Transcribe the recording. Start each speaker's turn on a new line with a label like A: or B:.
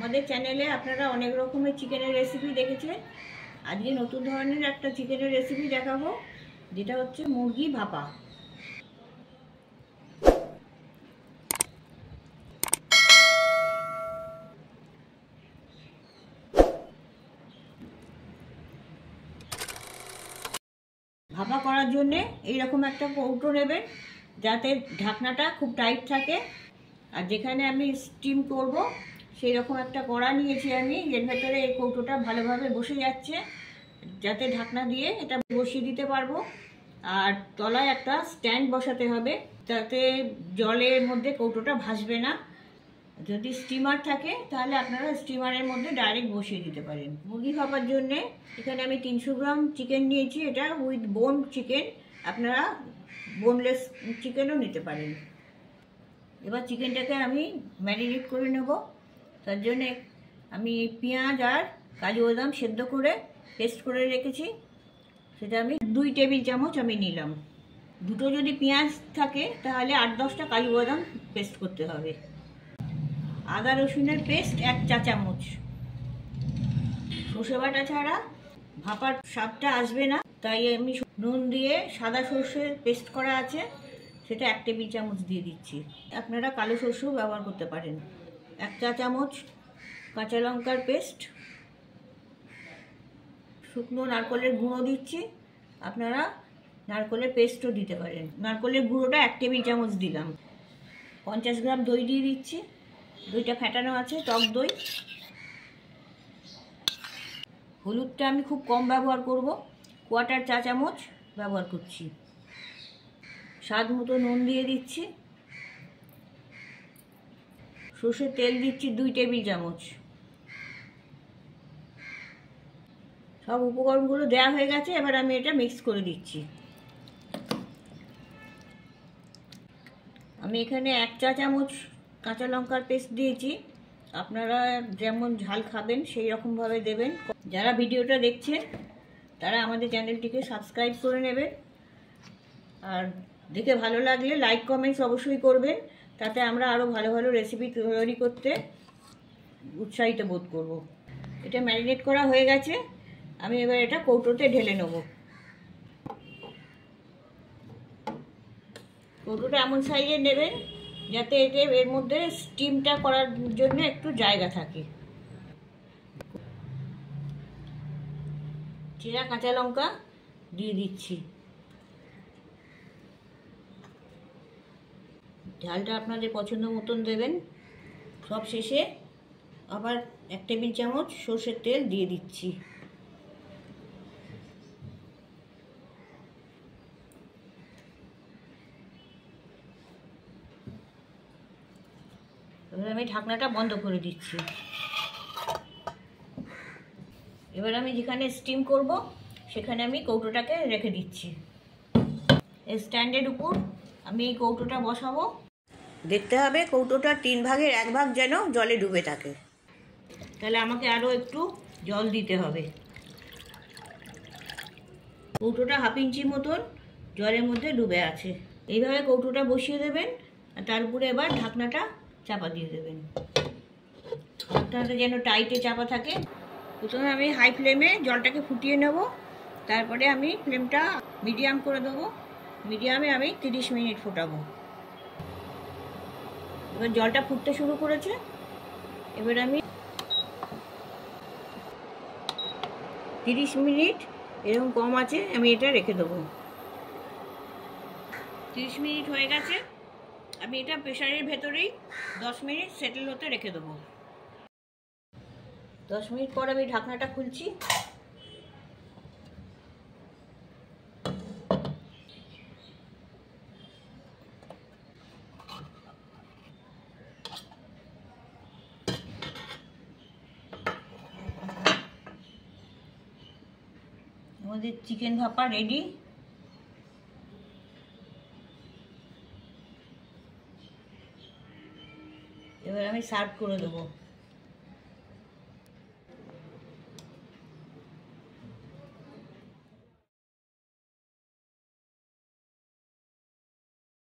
A: আমাদের চ্যানেলে আপনারা অনেক রকমের চিকেনের রেসিপি দেখেছেন। আজকে নতুন ধরনের একটা চিকেনের রেসিপি দেখাবো, যেটা হচ্ছে মুরগি ভাপা। ভাপা করার জন্যে এইরকম একটা কৌটো নেবেন, যাতে ঢাকনাটা খুব টাইট থাকে। আর যেখানে আমি স্টিম করব সেই রকম একটা কড়া নিয়েছি আমি, এর ভেতরে এই কৌটোটা ভালোভাবে বসে যাচ্ছে, যাতে ঢাকনা দিয়ে এটা বসিয়ে দিতে পারবো। আর তলায় একটা স্ট্যান্ড বসাতে হবে, যাতে জলের মধ্যে কৌটোটা ভাসবে না। যদি স্টিমার থাকে তাহলে আপনারা স্টিমারের মধ্যে ডাইরেক্ট বসিয়ে দিতে পারেন। মুরগি ভাপার জন্যে এখানে আমি 300 গ্রাম চিকেন নিয়েছি, এটা উইথ বোন চিকেন। আপনারা বোনলেস চিকেনও নিতে পারেন। এবার চিকেনটাকে আমি ম্যারিনেট করে নেব। তার জন্যে আমি পেঁয়াজ আর কাজু বাদাম সেদ্ধ করে পেস্ট করে রেখেছি, সেটা আমি 2 টেবিল চামচ আমি নিলাম। দুটো যদি পেঁয়াজ থাকে তাহলে 8-10টা কাজু বাদাম পেস্ট করতে হবে। আদা রসুনের পেস্ট 1 চা চামচ। সর্ষে বাটা ছাড়া ভাপার স্বাদটা আসবে না, তাই আমি নুন দিয়ে সাদা সর্ষের পেস্ট করা আছে, সেটা 1 টেবিল চামচ দিয়ে দিচ্ছি। আপনারা কালো সর্ষেও ব্যবহার করতে পারেন। 1 চা চামচ কাঁচা লঙ্কার পেস্ট। শুকনো নারকেলের গুঁড়ো দিচ্ছি, আপনারা নারকেলের পেস্টও দিতে পারেন। নারকেলের গুঁড়োটা 1 টেবিল চামচ দিলাম। 50 গ্রাম দই দিয়ে দিচ্ছি, দইটা ফেটানো আছে, টক দই। হলুদটা আমি খুব কম ব্যবহার করব, 1/4 চা চামচ ব্যবহার করছি। স্বাদ মতো নুন দিয়ে দিচ্ছি। সর্ষের তেল দিচ্ছি 2 টেবিল চামচ। সব উপকরণগুলো দেওয়া হয়ে গেছে, এবার আমি এটা মিক্স করে দিচ্ছি। আমি এখানে 1 চা চামচ কাঁচা লঙ্কার পেস্ট দিয়েছি, আপনারা যেমন ঝাল খাবেন সেই রকমভাবে দেবেন। যারা ভিডিওটা দেখছেন তারা আমাদের চ্যানেলটিকে সাবস্ক্রাইব করে নেবেন, আর দেখে ভালো লাগলে লাইক কমেন্টস অবশ্যই করবেন, তাতে আমরা আরও ভালো ভালো রেসিপি তৈরি করতে উৎসাহিত বোধ করব। এটা ম্যারিনেট করা হয়ে গেছে, আমি এবার এটা কৌটোতে ঢেলে নেব। কৌটোটা এমন সাইজের নেবেন যাতে এর মধ্যে স্টিমটা করার জন্য একটু জায়গা থাকে। চেরা কাঁচা লঙ্কা দিয়ে দিচ্ছি। ঝালটা আপনাদের পছন্দ মতন দেবেন। সব শেষে আবার 1 টেবিল চামচ সর্ষের তেল দিয়ে দিচ্ছি। এবার আমি ঢাকনাটা বন্ধ করে দিচ্ছি। এবার আমি যেখানে স্টিম করব সেখানে আমি কৌটোটাকে রেখে দিচ্ছি। এই স্ট্যান্ডের উপর আমি এই কৌটোটা বসাবো। দেখতে হবে কৌটোটার 3 ভাগের 1 ভাগ যেন জলে ডুবে থাকে, তাহলে আমাকে আরও একটু জল দিতে হবে। কৌটোটা 1/2 ইঞ্চি মতন জলের মধ্যে ডুবে আছে। এইভাবে কৌটোটা বসিয়ে দেবেন, আর তার উপরে এবার ঢাকনাটা চাপা দিয়ে দেবেন। ঢাকনাটা যেন টাইটে চাপা থাকে। প্রথমে আমি হাই ফ্লেমে জলটাকে ফুটিয়ে নেব, তারপরে আমি ফ্লেমটা মিডিয়াম করে দেবো। মিডিয়ামে আমি 30 মিনিট ফোটাবো। এবার জলটা ফুটতে শুরু করেছে, এবার আমি 30 মিনিট এরকম কম আছে, আমি এটা রেখে দেবো। 30 মিনিট হয়ে গেছে, আমি এটা প্রেসারের ভেতরেই 10 মিনিট সেটেল হতে রেখে দেবো। 10 মিনিট পর আমি ঢাকনাটা খুলছি। আমাদের চিকেন ভাপা রেডি। এবার আমি সার্ভ করে দেবো।